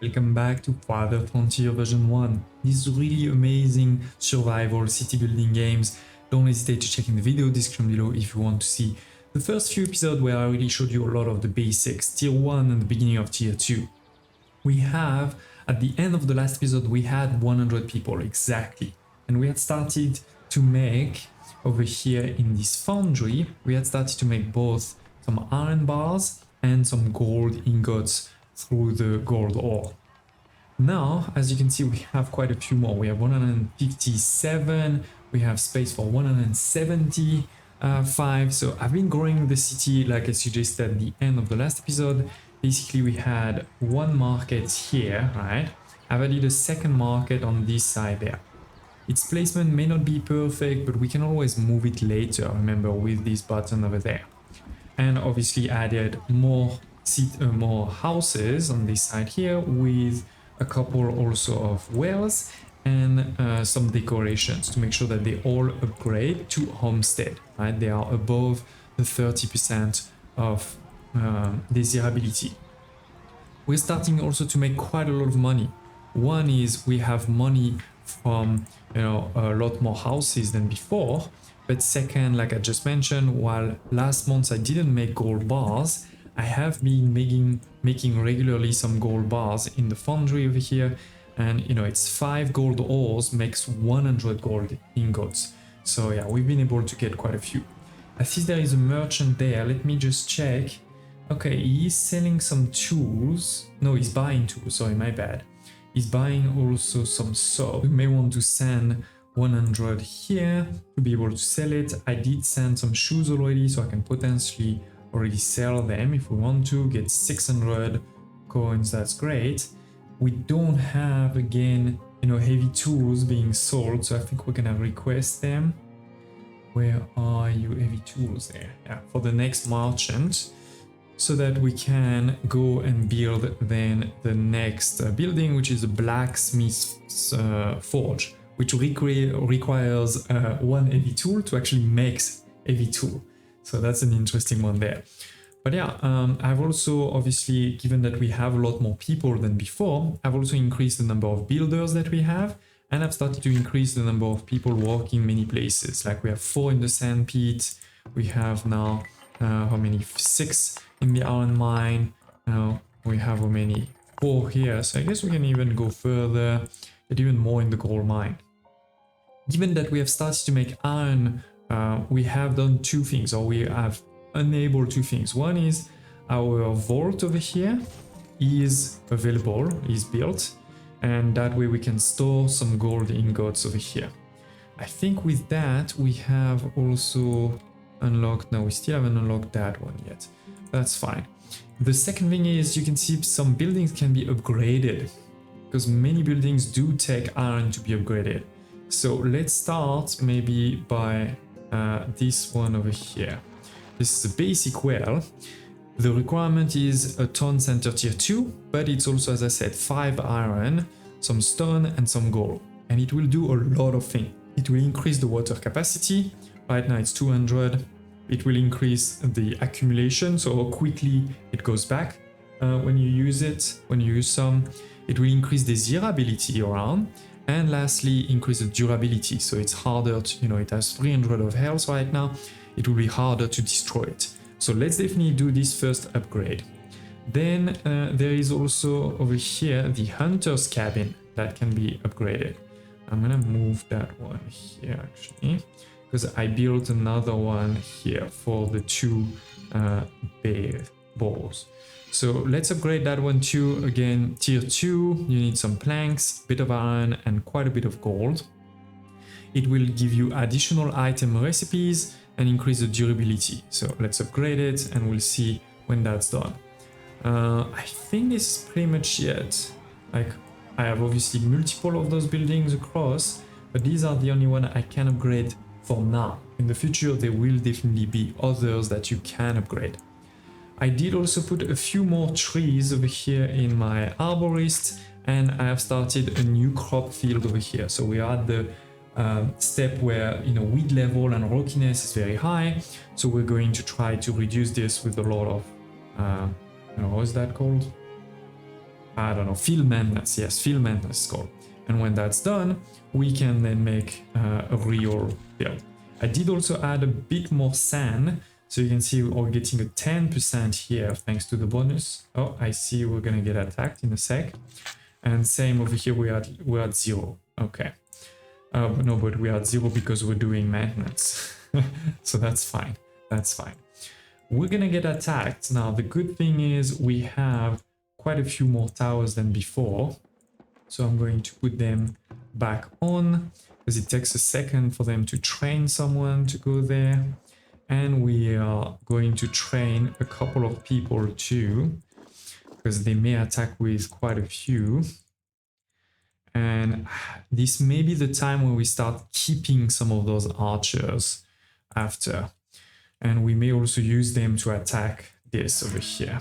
Welcome back to Farthest Frontier version 1. These really amazing survival city building games. Don't hesitate to check in the video description below if you want to see the first few episodes where I really showed you a lot of the basics, tier 1 and the beginning of tier 2. We have, at the end of the last episode, we had 100 people exactly. And we had started to make, over here in this foundry, we had started to make both some iron bars and some gold ingots through the gold ore. Now, as you can see, we have quite a few more. We have 157, we have space for 175. So I've been growing the city like I suggested at the end of the last episode. Basically, we had one market here, right? I've added a second market on this side there. Its placement may not be perfect, but we can always move it later, remember, with this button over there. And obviously added more houses on this side here with a couple also of wells and some decorations to make sure that they all upgrade to homestead, right? They are above the 30% of desirability. We're starting also to make quite a lot of money. One is we have money from a lot more houses than before, but second, like I just mentioned, while last month I didn't make gold bars, I have been making regularly some gold bars in the foundry over here, and it's 5 gold ores makes 100 gold ingots. So yeah, we've been able to get quite a few. I see there is a merchant there. Let me just check. Okay, he's selling some tools. No, he's buying tools, sorry, my bad. He's buying also some soap. We may want to send 100 here to be able to sell it. I did send some shoes already, so I can potentially already sell them if we want to. Get 600 coins, that's great. We don't have, again, heavy tools being sold, so I think we're gonna request them. Where are you, heavy tools there? Yeah, for the next merchant, so that we can go and build then the next building, which is a blacksmith's forge, which requires one heavy tool to actually make heavy tool. So that's an interesting one there. But yeah, I've also, obviously, given that we have a lot more people than before, I've also increased the number of builders that we have, and I've started to increase the number of people working many places. Like we have 4 in the sand pit, we have now, how many? 6 in the iron mine, we have how many? 4 here, so I guess we can even go further, get even more in the gold mine. Given that we have started to make iron, we have done 2 things, or we have enabled 2 things. One is our vault over here is available, is built, and that way we can store some gold ingots over here. I think with that we have also unlocked, no, we still haven't unlocked that one yet. That's fine. The second thing is you can see some buildings can be upgraded, because many buildings do take iron to be upgraded. So let's start maybe by this one over here. This is a basic well. The requirement is a ton center tier 2, but it's also, as I said, 5 iron, some stone and some gold. And it will do a lot of things. It will increase the water capacity. Right now it's 200. It will increase the accumulation, so how quickly it goes back when you use it, when you use some. It will increase the desirability around. And lastly, increase the durability, so it's harder to, it has 300 of health right now, it will be harder to destroy it. So let's definitely do this first upgrade. Then there is also over here the hunter's cabin that can be upgraded. I'm gonna move that one here actually, because I built another one here for the 2 balls. So let's upgrade that one too. Again, tier 2, you need some planks, a bit of iron and quite a bit of gold. It will give you additional item recipes and increase the durability. So let's upgrade it and we'll see when that's done. I think this is pretty much it. Like, I have obviously multiple of those buildings across, but these are the only one I can upgrade for now. In the future, there will definitely be others that you can upgrade. I did also put a few more trees over here in my arborist, and I have started a new crop field over here. So we are at the step where weed level and rockiness is very high. So we're going to try to reduce this with a lot of what is that called? I don't know, field maintenance. Yes, field maintenance is called. And when that's done, we can then make a real build. I did also add a bit more sand, so you can see we're getting a 10% here thanks to the bonus. Oh, I see we're gonna get attacked in a sec. And same over here, we're at 0. Okay. No, but we are at 0 because we're doing maintenance. So that's fine. That's fine. We're gonna get attacked. Now, the good thing is we have quite a few more towers than before. So I'm going to put them back on because it takes a second for them to train someone to go there. And we are going to train a couple of people too, because they may attack with quite a few. And this may be the time when we start keeping some of those archers after. And we may also use them to attack this over here.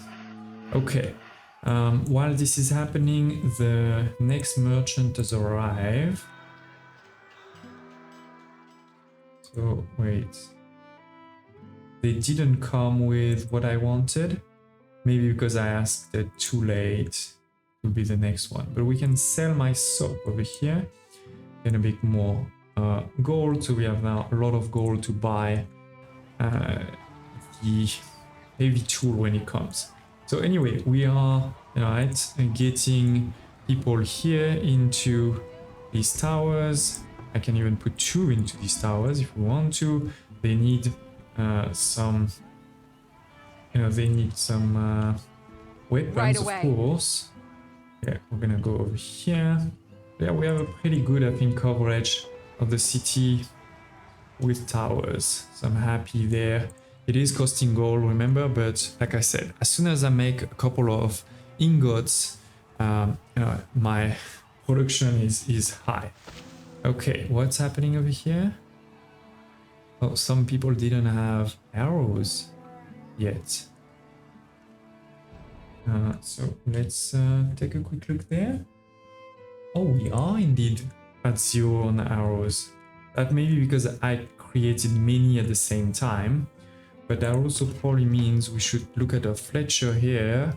Okay. While this is happening, the next merchant has arrived. So, wait. They didn't come with what I wanted. Maybe because I asked it too late to be the next one. But we can sell my soap over here. Get a bit more gold. So we have now a lot of gold to buy the heavy tool when it comes. So anyway, we are getting people here into these towers. I can even put 2 into these towers if we want to. They need some, they need some weapons, right away. Of course. Yeah, we're gonna go over here. Yeah, we have a pretty good, I think, coverage of the city with towers. So I'm happy there. It is costing gold, remember, but like I said, as soon as I make a couple of ingots, my production is high. Okay, what's happening over here? Oh, some people didn't have arrows yet. So let's take a quick look there. Oh, we are indeed at 0 on arrows. That may be because I created many at the same time, but that also probably means we should look at a Fletcher here,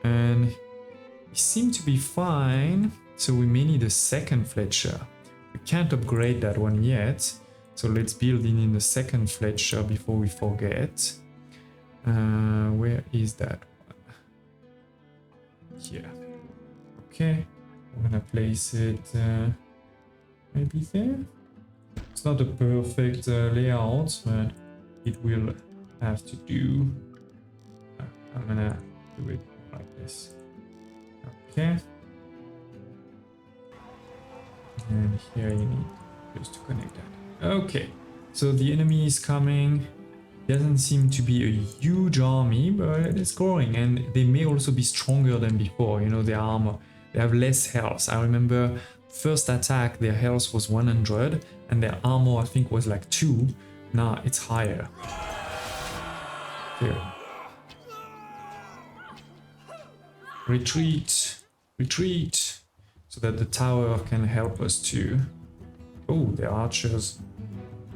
and he seemed to be fine, so we may need a second Fletcher. We can't upgrade that one yet, so let's build in the second Fletcher before we forget. Where is that one? Here. Okay, I'm gonna place it maybe there. It's not a perfect layout, but it will have to do. I'm gonna do it like this. Okay. And here you need just to connect that. Okay, so the enemy is coming. Doesn't seem to be a huge army, but it's growing, and they may also be stronger than before. Their armor, they have less health. I remember first attack, their health was 100, and their armor I think was like 2. Now it's higher. Here. Retreat, retreat, so that the tower can help us too. Oh, the archers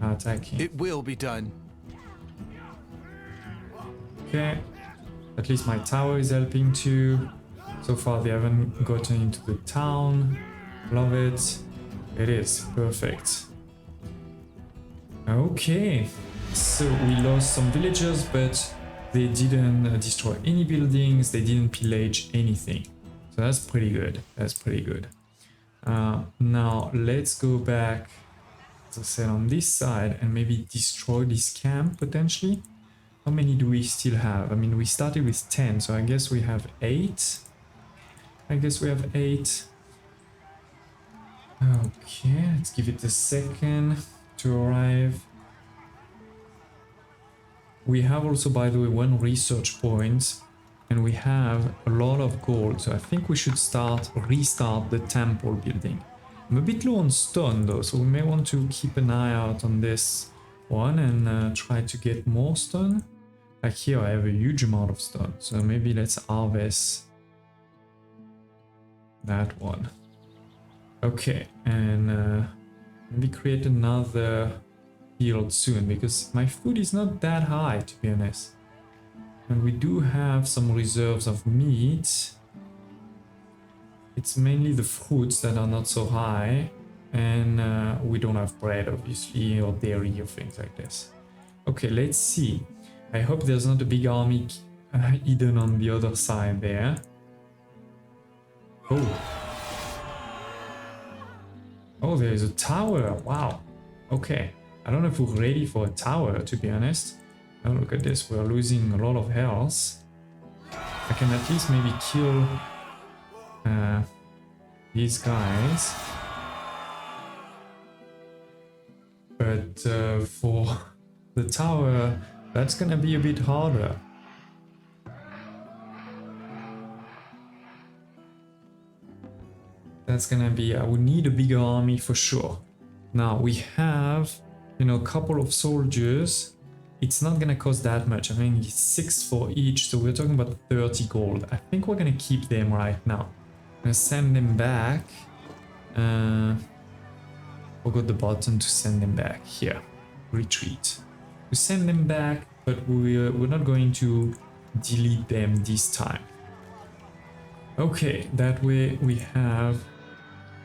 are attacking. It will be done. Okay, at least my tower is helping too. So far they haven't gotten into the town. Love it. It is perfect. Okay, so we lost some villagers, but they didn't destroy any buildings. They didn't pillage anything. So that's pretty good. That's pretty good. Now let's go back, as I said, on this side and maybe destroy this camp potentially. How many do we still have? I mean, we started with 10, so I guess we have 8. I guess we have 8. Okay, let's give it a second to arrive. We have also, by the way, 1 research point, and we have a lot of gold, so I think we should restart the temple building. I'm a bit low on stone though, so we may want to keep an eye out on this one and try to get more stone. Like here I have a huge amount of stone, so maybe let's harvest that one. Okay, and maybe create another field soon, because my food is not that high, to be honest. And we do have some reserves of meat. It's mainly the fruits that are not so high, and we don't have bread, obviously, or dairy or things like this. Okay, let's see. I hope there's not a big army hidden on the other side there. Oh. Oh, there is a tower. Wow. Okay. I don't know if we're ready for a tower, to be honest. Oh, look at this. We're losing a lot of health. I can at least maybe kill these guys. But for the tower, that's gonna be a bit harder. That's gonna be, I would need a bigger army for sure. Now we have, you know, a couple of soldiers. It's not gonna cost that much. I mean, it's 6 for each, so we're talking about 30 gold. I think we're gonna keep them right now. I'm gonna send them back. Forgot the button to send them back. Here, retreat. We send them back, but we're not going to delete them this time. Okay, that way we have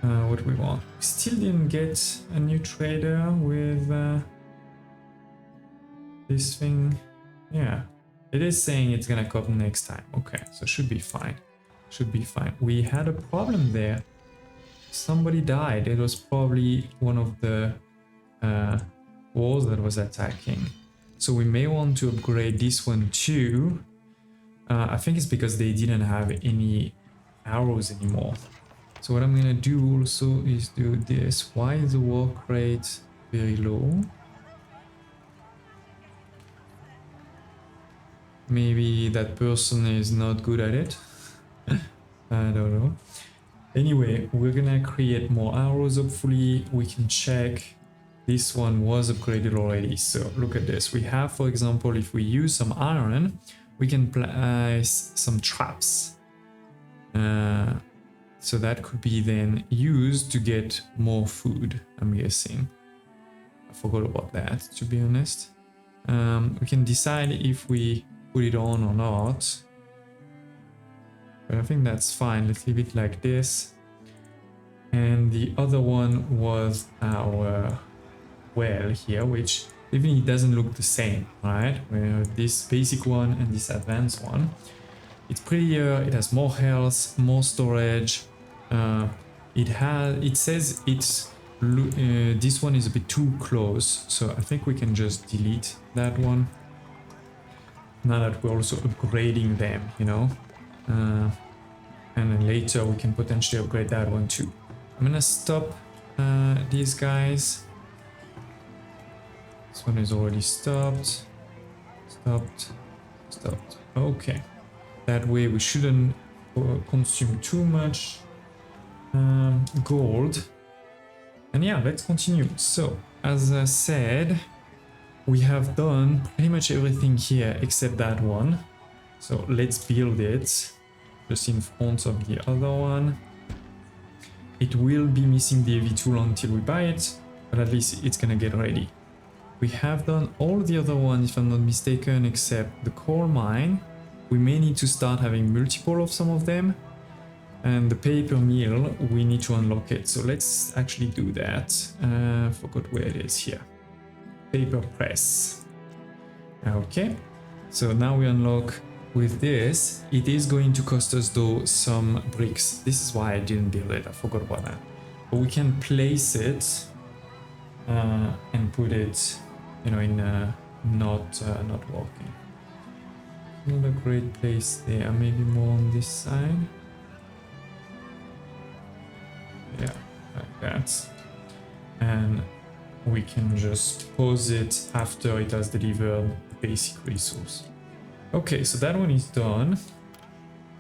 what we want. We still didn't get a new trader with this thing. Yeah, it is saying it's gonna come next time. Okay, so should be fine. Should be fine. We had a problem there. Somebody died. It was probably one of the walls that was attacking. So we may want to upgrade this one too. I think it's because they didn't have any arrows anymore. So what I'm gonna do also is do this. Why is the work rate very low? Maybe that person is not good at it. I don't know. Anyway, we're gonna create more arrows. Hopefully we can check. This one was upgraded already. So look at this. We have, for example, if we use some iron, we can place some traps. So that could be then used to get more food, I'm guessing. I forgot about that, to be honest. We can decide if we put it on or not. But I think that's fine. Let's leave it like this. And the other one was our well here, which even it doesn't look the same, right? We have this basic one and this advanced one. It's prettier, it has more health, more storage. It says it's this one is a bit too close, so I think we can just delete that one. Now that we're also upgrading them, you know. And then later we can potentially upgrade that one too. I'm gonna stop these guys. This one is already stopped. Stopped. Okay. That way we shouldn't consume too much gold. And yeah, let's continue. So, as I said, we have done pretty much everything here except that one. So let's build it just in front of the other one. It will be missing the heavy tool until we buy it, but at least it's gonna get ready. We have done all the other ones, if I'm not mistaken, except the coal mine. We may need to start having multiple of some of them. And the paper mill, we need to unlock it. So let's actually do that. Forgot where it is here. Paper press. Okay. So now we unlock with this. It is going to cost us though some bricks. This is why I didn't build it. I forgot about that. But we can place it and put it, you know, in not working. Not a great place there. Maybe more on this side. Yeah, like that. And we can just pause it after it has delivered the basic resource. Okay, so that one is done.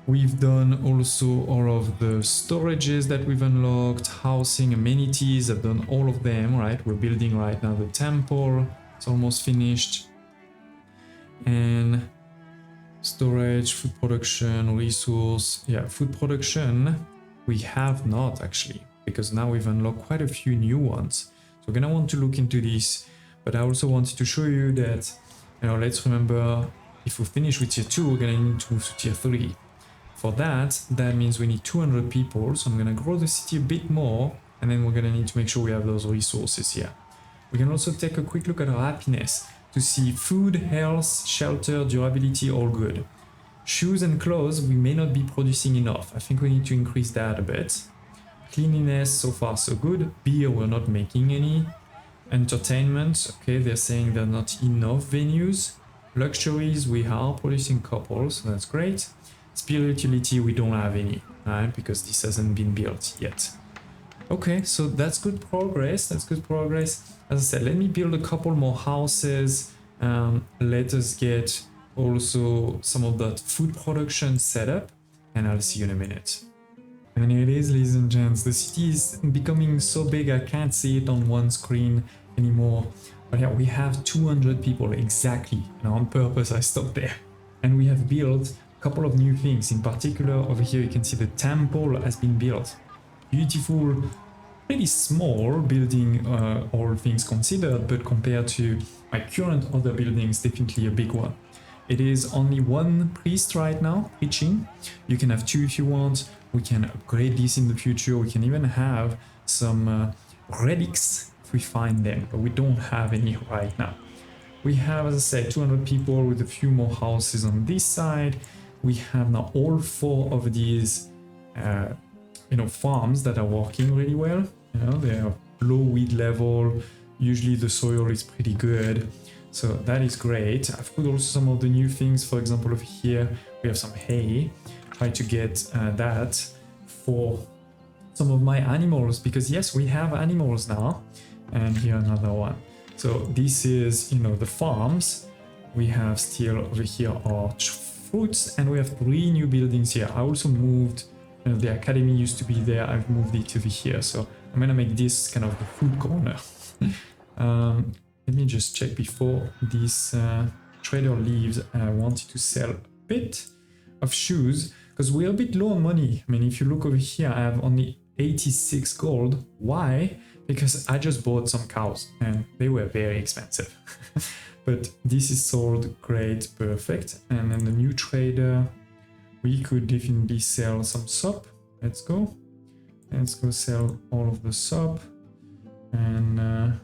We've done also all of the storages that we've unlocked, housing, amenities. I've done all of them, right? We're building right now the temple. It's almost finished. And storage, food production, resource. Yeah, food production we have not actually, because now we've unlocked quite a few new ones. So we're gonna want to look into this, but I also wanted to show you that, you know, let's remember if we finish with tier 2, we're gonna need to move to tier 3. For that, that means we need 200 people. So I'm gonna grow the city a bit more, and then we're gonna need to make sure we have those resources here. We can also take a quick look at our happiness to see food, health, shelter, durability, all good. Shoes and clothes, we may not be producing enough. I think we need to increase that a bit. Cleanliness, so far so good. Beer, we're not making any. Entertainment, okay, they're saying there are not enough venues. Luxuries, we are producing couples, so that's great. Spirituality, we don't have any, right? Because this hasn't been built yet. Okay, so that's good progress. That's good progress. As I said, let me build a couple more houses. Let us get also some of that food production set up, and I'll see you in a minute. And here it is, ladies and gents. The city is becoming so big I can't see it on one screen anymore. But yeah, we have 200 people exactly. And on purpose, I stopped there. And we have built a couple of new things. In particular, over here, you can see the temple has been built. Beautiful, pretty small building, all things considered, but compared to my current other buildings, definitely a big one. It is only one priest right now preaching. You can have two if you want. We can upgrade this in the future. We can even have some relics if we find them, but we don't have any right now. We have, as I said, 200 people with a few more houses on this side. We have now all 4 of these farms that are working really well. They are low weed level. Usually the soil is pretty good. So that is great. I've put also some of the new things. For example, over here, we have some hay. Try to get that for some of my animals, because yes, we have animals now. And here another one. So this is, the farms. We have still over here our fruits, and we have 3 new buildings here. I also moved, the academy used to be there. I've moved it over here. So I'm gonna make this kind of the food corner. Let me just check before this trader leaves. I wanted to sell a bit of shoes because we're a bit low on money. I mean, if you look over here, I have only 86 gold. Why? Because I just bought some cows and they were very expensive. But this is sold, great, perfect. And then the new trader, we could definitely sell some soap. Let's go. Let's go sell all of the soap. And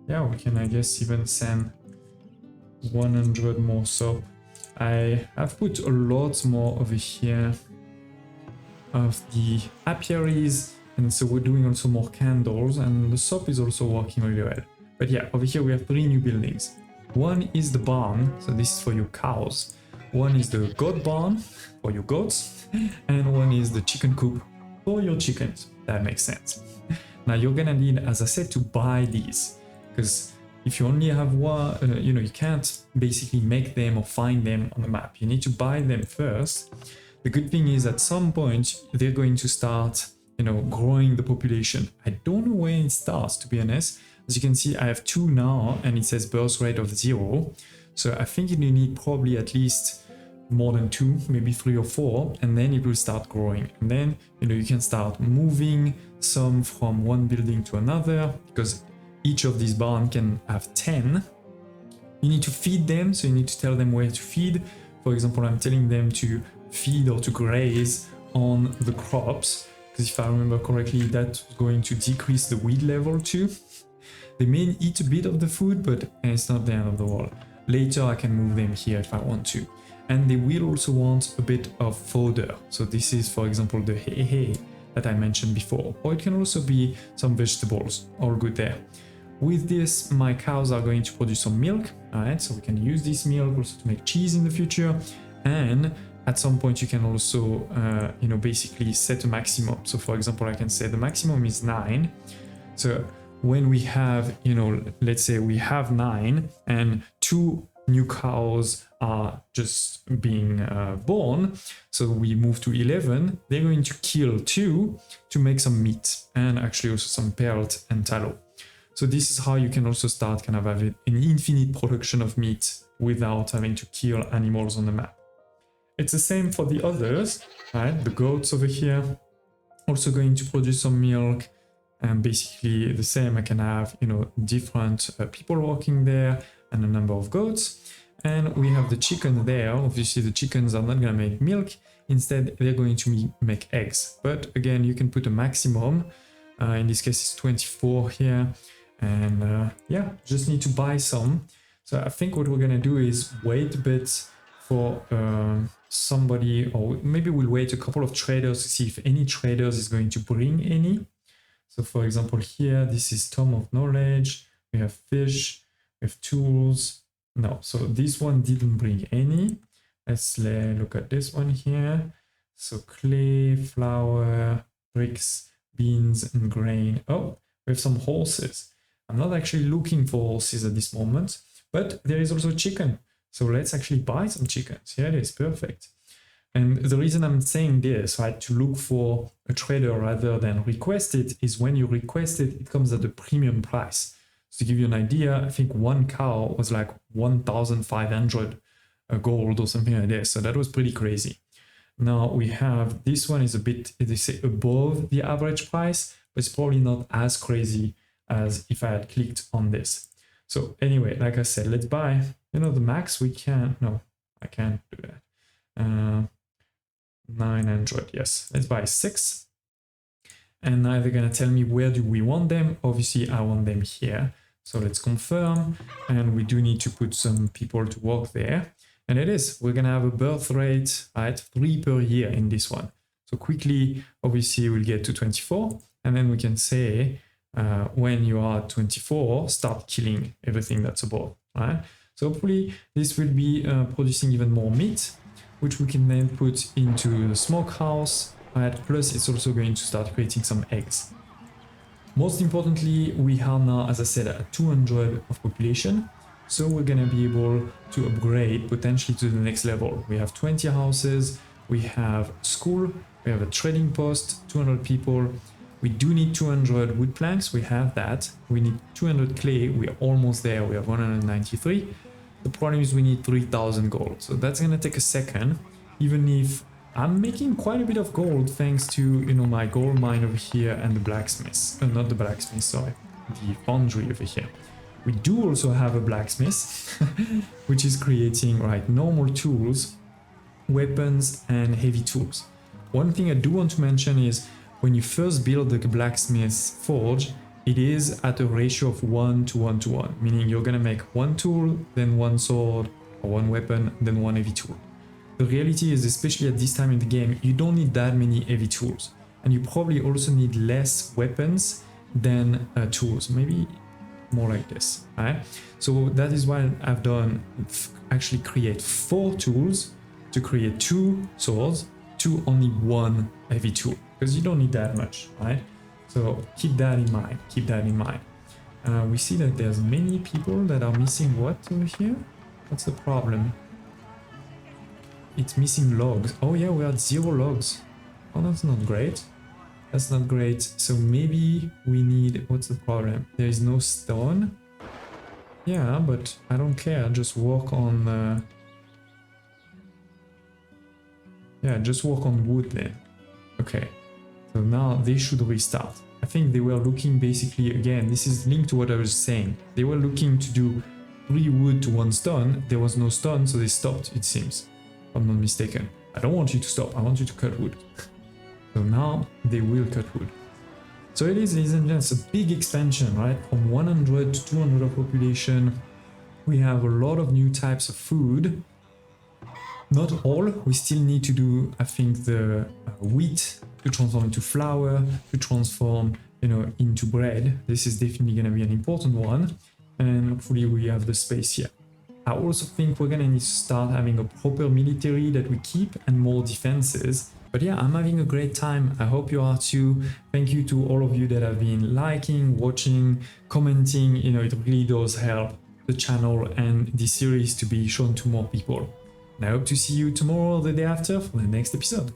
yeah, we can, I guess, even send 100 more soap. I have put a lot more over here of the apiaries, and so we're doing also more candles, and the soap is also working really well. But yeah, over here we have 3 new buildings. One is the barn, so this is for your cows. One is the goat barn for your goats, and one is the chicken coop for your chickens. That makes sense. Now you're gonna need, as I said, to buy these. Because if you only have one, you can't basically make them or find them on the map. You need to buy them first. The good thing is at some point, they're going to start, growing the population. I don't know when it starts, to be honest. As you can see, I have 2 now, and it says birth rate of 0. So I think you need probably at least more than 2, maybe 3 or 4, and then it will start growing. And then, you can start moving some from one building to another, because each of these barns can have 10. You need to feed them, so you need to tell them where to feed. For example, I'm telling them to feed or to graze on the crops, because if I remember correctly, that's going to decrease the weed level too. They may eat a bit of the food, but it's not the end of the world. Later, I can move them here if I want to. And they will also want a bit of fodder. So this is, for example, the hay that I mentioned before. Or it can also be some vegetables, all good there. With this, my cows are going to produce some milk, alright? So we can use this milk also to make cheese in the future. And at some point you can also, basically set a maximum. So for example, I can say the maximum is 9. So when we have, let's say we have 9 and 2 new cows are just being born, so we move to 11, they're going to kill 2 to make some meat and actually also some pelt and tallow. So this is how you can also start kind of having an infinite production of meat without having to kill animals on the map. It's the same for the others, right? The goats over here also going to produce some milk, and basically the same. I can have, different people working there and a number of goats. And we have the chicken there. Obviously the chickens are not going to make milk, Instead, they're going to make eggs. But again, you can put a maximum. In this case, it's 24 here. And yeah, just need to buy some. So I think what we're going to do is wait a bit for somebody, or maybe we'll wait a couple of traders to see if any traders is going to bring any. So for example, here, this is Tome of Knowledge. We have fish, we have tools. No, so this one didn't bring any. Let's look at this one here. So clay, flour, bricks, beans, and grain. Oh, we have some horses. I'm not actually looking for horses at this moment, but there is also chicken. So let's actually buy some chickens. Here it is, perfect. And the reason I'm saying this, right, to look for a trader rather than request it, is when you request it, it comes at a premium price. So to give you an idea, I think one cow was like 1,500 gold or something like this. So that was pretty crazy. Now we have, this one is a bit, they say, above the average price, but it's probably not as crazy as if I had clicked on this. So anyway, like I said, let's buy, you know, the max we can, no, I can't do that. 900, yes, let's buy 6. And now they're gonna tell me where do we want them. Obviously I want them here. So let's confirm, and we do need to put some people to work there. And it is, we're gonna have a birth rate at 3 per year in this one. So quickly, obviously we'll get to 24, and then we can say, when you are at 24, start killing everything that's above, right? So hopefully this will be producing even more meat, which we can then put into the smokehouse, right? Plus it's also going to start creating some eggs. Most importantly, we are now, as I said, at 200 of population. So we're gonna be able to upgrade potentially to the next level. We have 20 houses, we have school, we have a trading post, 200 people. We do need 200 wood planks, we have that. We need 200 clay, we are almost there, we have 193. The problem is we need 3,000 gold, so that's gonna take a second, even if I'm making quite a bit of gold thanks to, you know, my gold mine over here and the blacksmith, not the blacksmith, sorry, the foundry over here. We do also have a blacksmith, which is creating, right, normal tools, weapons, and heavy tools. One thing I do want to mention is when you first build the blacksmith forge, it is at a ratio of 1 to 1 to 1, meaning you're gonna make one tool, then one sword, or one weapon, then one heavy tool. The reality is, especially at this time in the game, you don't need that many heavy tools, and you probably also need less weapons than tools, maybe more like this, right? So that is why I've done actually create 4 tools to create 2 swords to only 1 heavy tool, because you don't need that much, right? So keep that in mind, keep that in mind. We see that there's many people that are missing what over here? What's the problem? It's missing logs. Oh yeah, we had 0 logs. Oh, that's not great. That's not great. So maybe we need, what's the problem? There is no stone. Yeah, but I don't care. Just work on, yeah, just work on wood then. Okay. So now they should restart. I think they were looking basically, again, this is linked to what I was saying. They were looking to do 3 wood to 1 stone. There was no stone, so they stopped, it seems. If I'm not mistaken. I don't want you to stop. I want you to cut wood. So now they will cut wood. So it is, ladies and gents, a big expansion, right? From 100 to 200 of population. We have a lot of new types of food. Not all. We still need to do, I think, the wheat to transform into flour, to transform, you know, into bread. This is definitely going to be an important one. And hopefully we have the space here. I also think we're going to need to start having a proper military that we keep and more defenses. But yeah, I'm having a great time. I hope you are too. Thank you to all of you that have been liking, watching, commenting. You know, it really does help the channel and the series to be shown to more people. And I hope to see you tomorrow or the day after for the next episode.